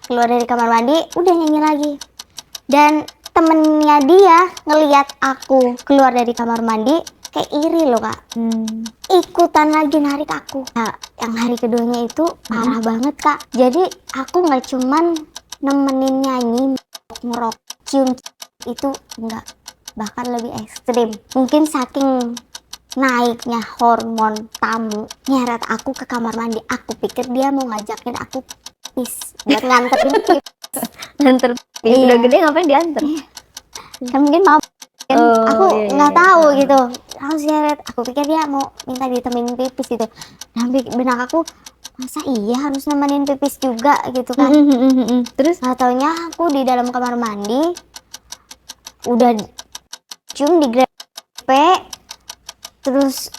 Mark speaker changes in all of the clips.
Speaker 1: keluar dari kamar mandi udah nyanyi lagi. Dan temennya dia ngelihat aku keluar dari kamar mandi kayak iri loh kak. Ikutan lagi narik aku. Nah, yang hari keduanya itu parah banget kak. Jadi aku nggak cuman nemenin nyanyi, ngerok, cium itu enggak, bahkan lebih ekstrim. Mungkin saking naiknya hormon tamu nyeret aku ke kamar mandi. Aku pikir dia mau ngajakin aku pipis buat nganterin pipis.
Speaker 2: Nganter pipis.
Speaker 1: Iya.
Speaker 2: Udah gede ngapain diantar?
Speaker 1: Kan mungkin mau kan
Speaker 2: Oh,
Speaker 1: aku
Speaker 2: iya,
Speaker 1: nggak
Speaker 2: iya.
Speaker 1: tahu gitu. Aku nyeret, aku pikir dia mau minta ditemenin pipis gitu. Nah benak aku, masa iya harus nemenin pipis juga gitu kan.
Speaker 2: Terus
Speaker 1: Nggak taunya aku di dalam kamar mandi udah cium di grepe, terus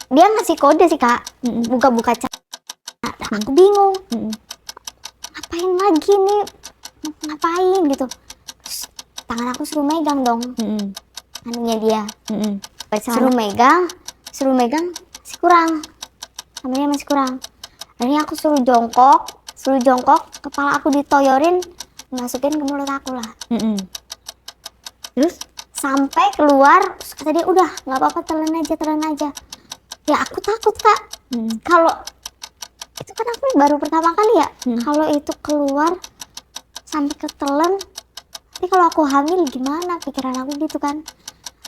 Speaker 1: dia ngasih kode sih kak, buka-buka celana. Aku bingung, ngapain lagi nih, ngapain gitu. Terus tangan aku suruh megang dong, anunya dia, suruh megang masih kurang, namanya masih kurang. Akhirnya aku suruh jongkok, kepala aku ditoyorin, masukin ke mulut aku lah.
Speaker 2: Terus
Speaker 1: Sampai keluar, terus kata dia udah nggak apa-apa, telan aja. Ya aku takut kak, kalau itu kan aku baru pertama kali ya, kalau itu keluar sampai ketelan, tapi kalau aku hamil gimana, pikiran aku gitu kan.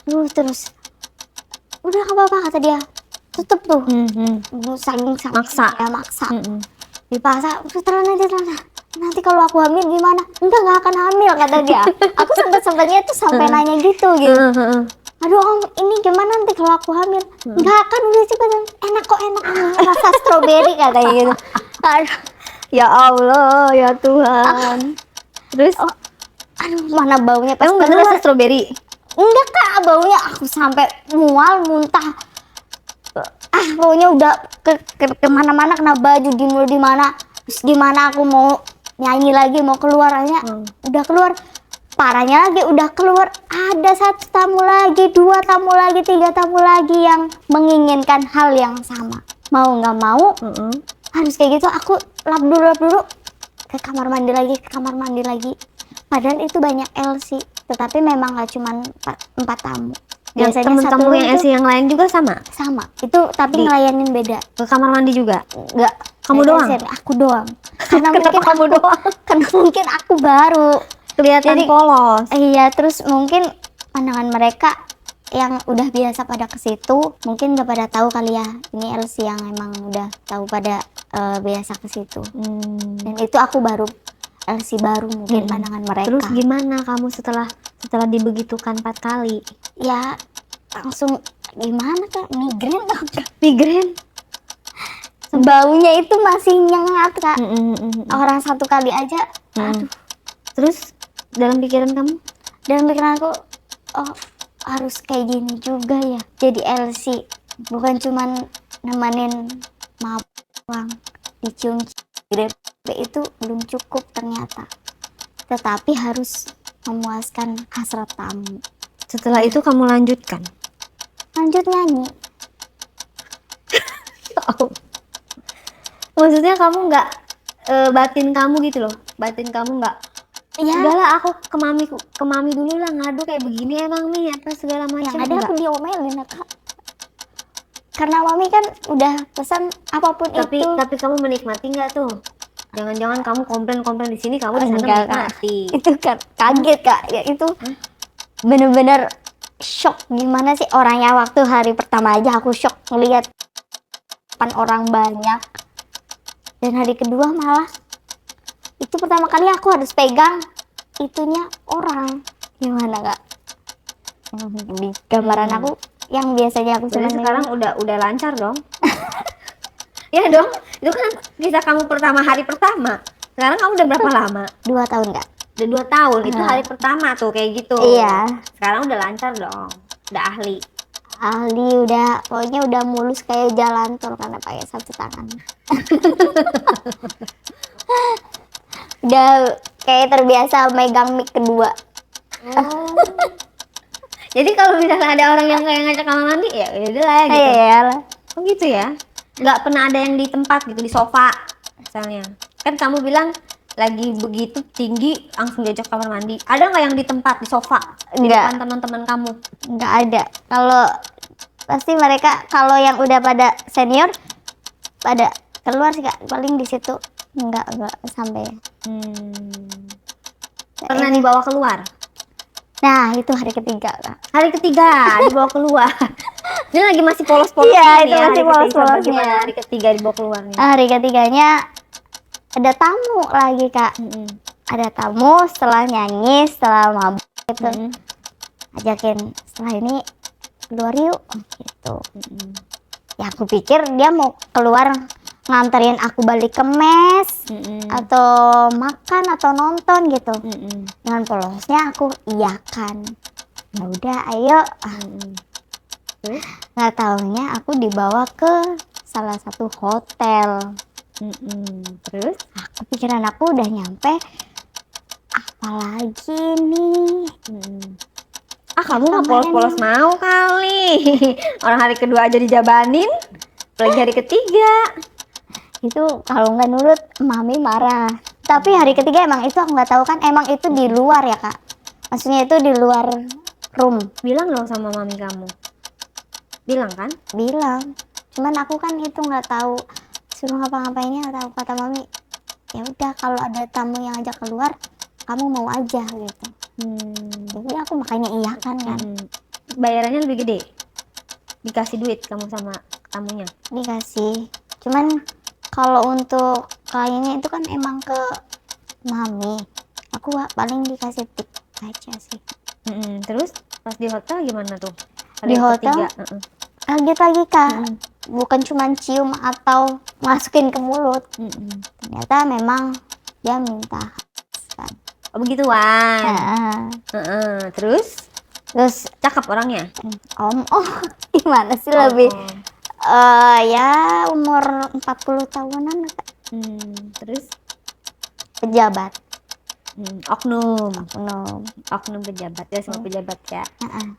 Speaker 1: Terus udah nggak apa-apa kata dia, tutup tuh. Saking
Speaker 2: Maksa.
Speaker 1: ya, maksa. Dipaksa, udah telan aja. Nanti kalau aku hamil gimana? Nggak akan hamil kata dia. Aku sempetnya tuh sampai nanya gitu. Aduh om, ini gimana nanti kalau aku hamil? Nggak akan, udah cepetan. Enak kok, enak ini rasa stroberi katanya gitu. Aduh,
Speaker 2: ya Allah, ya Tuhan. Terus
Speaker 1: aduh mana baunya pas
Speaker 2: emang bener
Speaker 1: keluar.
Speaker 2: rasa stroberi?
Speaker 1: Enggak kak, baunya aku sampai mual, muntah. Baunya udah kemana-mana, kena baju, di mana. Terus gimana aku mau nyanyi lagi, mau keluar aja. Udah keluar, parahnya lagi udah keluar, ada 1 tamu lagi, 2 tamu lagi, 3 tamu lagi yang menginginkan hal yang sama. Mau nggak mau harus kayak gitu. Aku lap dulu ke kamar mandi lagi. Padahal itu banyak LC, tetapi memang nggak cuma 4 tamu.
Speaker 2: Yang
Speaker 1: Biasanya
Speaker 2: temen
Speaker 1: satu
Speaker 2: kamu
Speaker 1: room
Speaker 2: yang
Speaker 1: tuh
Speaker 2: LC yang lain juga sama?
Speaker 1: sama itu, tapi ngelayanin beda.
Speaker 2: Ke kamar mandi juga?
Speaker 1: Enggak,
Speaker 2: Kamu doang?
Speaker 1: aku doang. Karena
Speaker 2: Kenapa
Speaker 1: mungkin
Speaker 2: kamu doang?
Speaker 1: karena mungkin aku baru
Speaker 2: Kelihatan
Speaker 1: Jadi,
Speaker 2: polos.
Speaker 1: iya, terus mungkin pandangan mereka yang udah biasa pada ke situ mungkin udah pada tahu kali ya, ini LC yang emang udah tahu pada biasa ke situ. Dan itu aku baru LC baru, mungkin pandangan mereka.
Speaker 2: Terus gimana kamu setelah dibegitukan 4 kali?
Speaker 1: Ya langsung gimana kak, migrain tau kak.
Speaker 2: Migrain?
Speaker 1: Baunya itu masih nyengat kak. Orang 1 kali aja, aduh.
Speaker 2: Terus dalam pikiran kamu?
Speaker 1: Dalam pikiran aku, oh harus kayak gini juga ya jadi LC, bukan cuman nemenin mabang, dicium grepe itu belum cukup ternyata, tetapi harus memuaskan hasrat tamu.
Speaker 2: Setelah itu kamu lanjut nyanyi? Maksudnya kamu nggak batin kamu gitu loh, nggak
Speaker 1: Ya
Speaker 2: udahlah aku ke mami dulu lah, ngadu kayak begini emang nih apa segala macam.
Speaker 1: yang ada aku diomelin ya kak, karena mami kan udah pesan apapun itu.
Speaker 2: Tapi kamu menikmati nggak tuh? Jangan-jangan kamu komplain di sini, kamu di sana
Speaker 1: Enggak, Kak.
Speaker 2: menikmati.
Speaker 1: Itu kan kaget kak, ya itu bener-bener shock. Gimana sih orangnya, waktu hari pertama aja aku shock ngelihat orang banyak, dan hari kedua malah itu pertama kali aku harus pegang itunya orang. Gimana kak, di gambaran aku yang biasanya aku
Speaker 2: Jadi
Speaker 1: cuma
Speaker 2: sekarang udah lancar dong. Ya dong, itu kan kisah kamu hari pertama. Sekarang kamu udah berapa lama?
Speaker 1: 2 tahun kak.
Speaker 2: Udah 2 tahun. Itu hari pertama tuh kayak gitu.
Speaker 1: Iya,
Speaker 2: Sekarang udah lancar dong, udah ahli.
Speaker 1: udah pokoknya udah mulus kayak jalan tol karena pakai 1 tangan. Udah kayak terbiasa megang mic kedua.
Speaker 2: Jadi kalau misalnya ada orang yang kayak ngajak kamar mandi, ya udah lah gitu.
Speaker 1: Iya.
Speaker 2: Oh gitu ya? Nggak pernah ada yang di tempat gitu, di sofa misalnya. Kan kamu bilang lagi begitu tinggi langsung diajak kamar mandi? Ada nggak yang di tempat di sofa di
Speaker 1: Nggak.
Speaker 2: depan teman-teman kamu?
Speaker 1: Nggak ada. Kalau pasti mereka kalau yang udah pada senior pada keluar sih kak, paling di situ nggak sampai.
Speaker 2: Pernah dibawa keluar?
Speaker 1: Nah itu hari ketiga kak.
Speaker 2: Hari ketiga dibawa keluar. Ini lagi masih polos-polosnya
Speaker 1: Iya,
Speaker 2: nih
Speaker 1: itu
Speaker 2: ya,
Speaker 1: masih
Speaker 2: hari ketiga.
Speaker 1: polos-polosnya.
Speaker 2: Bagaimana hari ketiga dibawa keluarnya?
Speaker 1: Hari ketiganya ada tamu lagi kak. Ada tamu setelah nyanyi, setelah mabuk gitu, ajakin setelah ini keluar yuk gitu. Ya aku pikir dia mau keluar nganterin aku balik ke mes atau makan atau nonton gitu. Dengan polosnya aku iyakan. Ya udah ayo. Nggak taunya aku dibawa ke salah satu hotel.
Speaker 2: Terus?
Speaker 1: Aku pikiran aku udah nyampe, apalagi nih.
Speaker 2: Kamu nggak polos-polos mau kali. Orang hari kedua aja dijabanin, apalagi hari ketiga.
Speaker 1: Itu kalau nggak nurut mami marah. Tapi hari ketiga emang itu aku nggak tahu kan, emang itu di luar ya kak, maksudnya itu di luar room.
Speaker 2: Bilang dong sama mami kamu. Bilang kan?
Speaker 1: Bilang, cuman aku kan itu nggak tahu suruh ngapa-ngapainnya, nggak tahu. Kata mami ya udah kalau ada tamu yang ajak keluar kamu mau aja gitu. Jadi aku makanya iya kan.
Speaker 2: Bayarannya lebih gede? Dikasih duit kamu sama tamunya?
Speaker 1: Dikasih, cuman kalau untuk kayaknya itu kan emang ke mami, aku paling dikasih tip aja sih.
Speaker 2: Terus pas di hotel gimana tuh?
Speaker 1: Di hotel kaget lagi kak. Bukan cuman cium atau masukin ke mulut, ternyata memang dia minta kan.
Speaker 2: Oh begituan. Terus cakep orangnya?
Speaker 1: Oh gimana sih, lebih ya umur 40 tahunan kak.
Speaker 2: Terus
Speaker 1: Pejabat.
Speaker 2: Oknum pejabat ya, semua pejabat ya.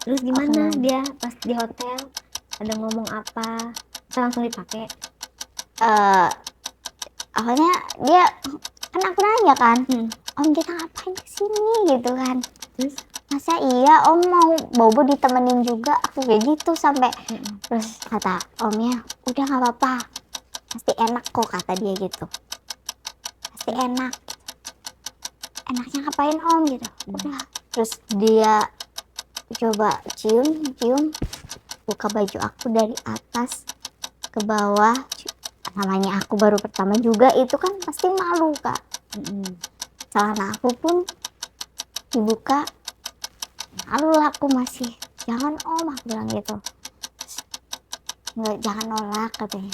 Speaker 2: Terus gimana
Speaker 1: Oknum.
Speaker 2: dia pas di hotel ada ngomong apa? Bisa langsung dipakai?
Speaker 1: Awalnya dia kan, aku nanya kan, om kita ngapain kesini gitu kan.
Speaker 2: Terus
Speaker 1: Masa iya om mau bobo ditemenin juga, aku kayak gitu sampai. Terus kata omnya udah nggak apa-apa, pasti enak kok, kata dia gitu. Pasti enak. Enaknya ngapain om gitu. Udah. Terus dia coba cium, buka baju aku dari atas ke bawah. Namanya aku baru pertama juga, itu kan pasti malu kak. Celana aku pun dibuka, malu lah aku masih. Jangan om, aku bilang gitu. Nggak, jangan nolak katanya.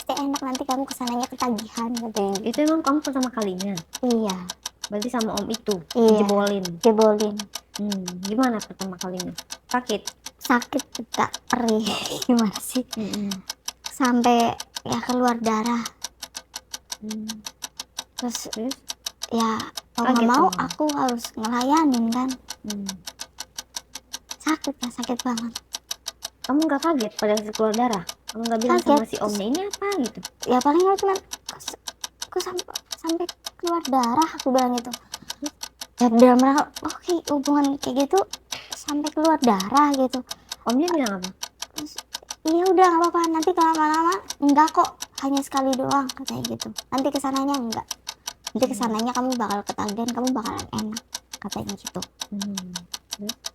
Speaker 1: Pasti enak, nanti kamu kesananya ketagihan katanya.
Speaker 2: itu emang kamu pertama kalinya?
Speaker 1: Iya.
Speaker 2: Berarti sama om itu
Speaker 1: Iya.
Speaker 2: dijebolin. Gimana pertama kalinya? Sakit
Speaker 1: Kak, perih. Gimana sih? Sampai ya keluar darah. Terus ya mau nggak mau aku harus ngelayanin kan. Sakit banget.
Speaker 2: Kamu nggak kaget pada keluar darah? Kamu nggak bilang sama si omnya ini apa gitu?
Speaker 1: Ya paling cuma aku sampai keluar darah, aku bilang gitu. Ya dalam rangka oke, hubungan kayak gitu sampai keluar darah gitu.
Speaker 2: Omnya bilang apa?
Speaker 1: Iya udah nggak apa-apa, nanti lama-lama enggak kok, hanya sekali doang katanya gitu. Nanti kesananya enggak, nanti kesananya kamu bakal ketagihan, kamu bakalan enak katanya gitu.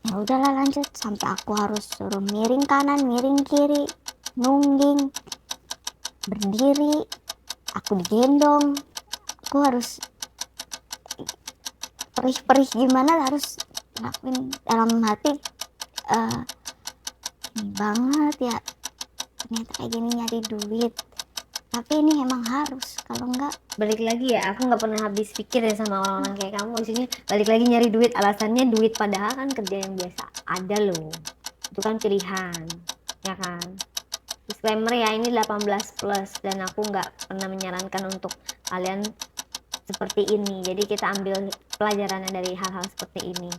Speaker 1: Ya udahlah lanjut, sampai aku harus suruh miring kanan miring kiri, nungging, berdiri, aku digendong, aku harus perih gimana, harus ngelakuin dalam hati ini banget ya, ternyata kayak gini nyari duit, tapi ini emang harus, kalau enggak.
Speaker 2: Balik lagi ya, aku nggak pernah habis pikir ya sama orang-orang kayak kamu. Isinya balik lagi nyari duit, alasannya duit, padahal kan kerja yang biasa ada loh, itu kan pilihan ya kan. Disclaimer ya, ini 18 plus dan aku nggak pernah menyarankan untuk kalian seperti ini, jadi kita ambil pelajarannya dari hal-hal seperti ini.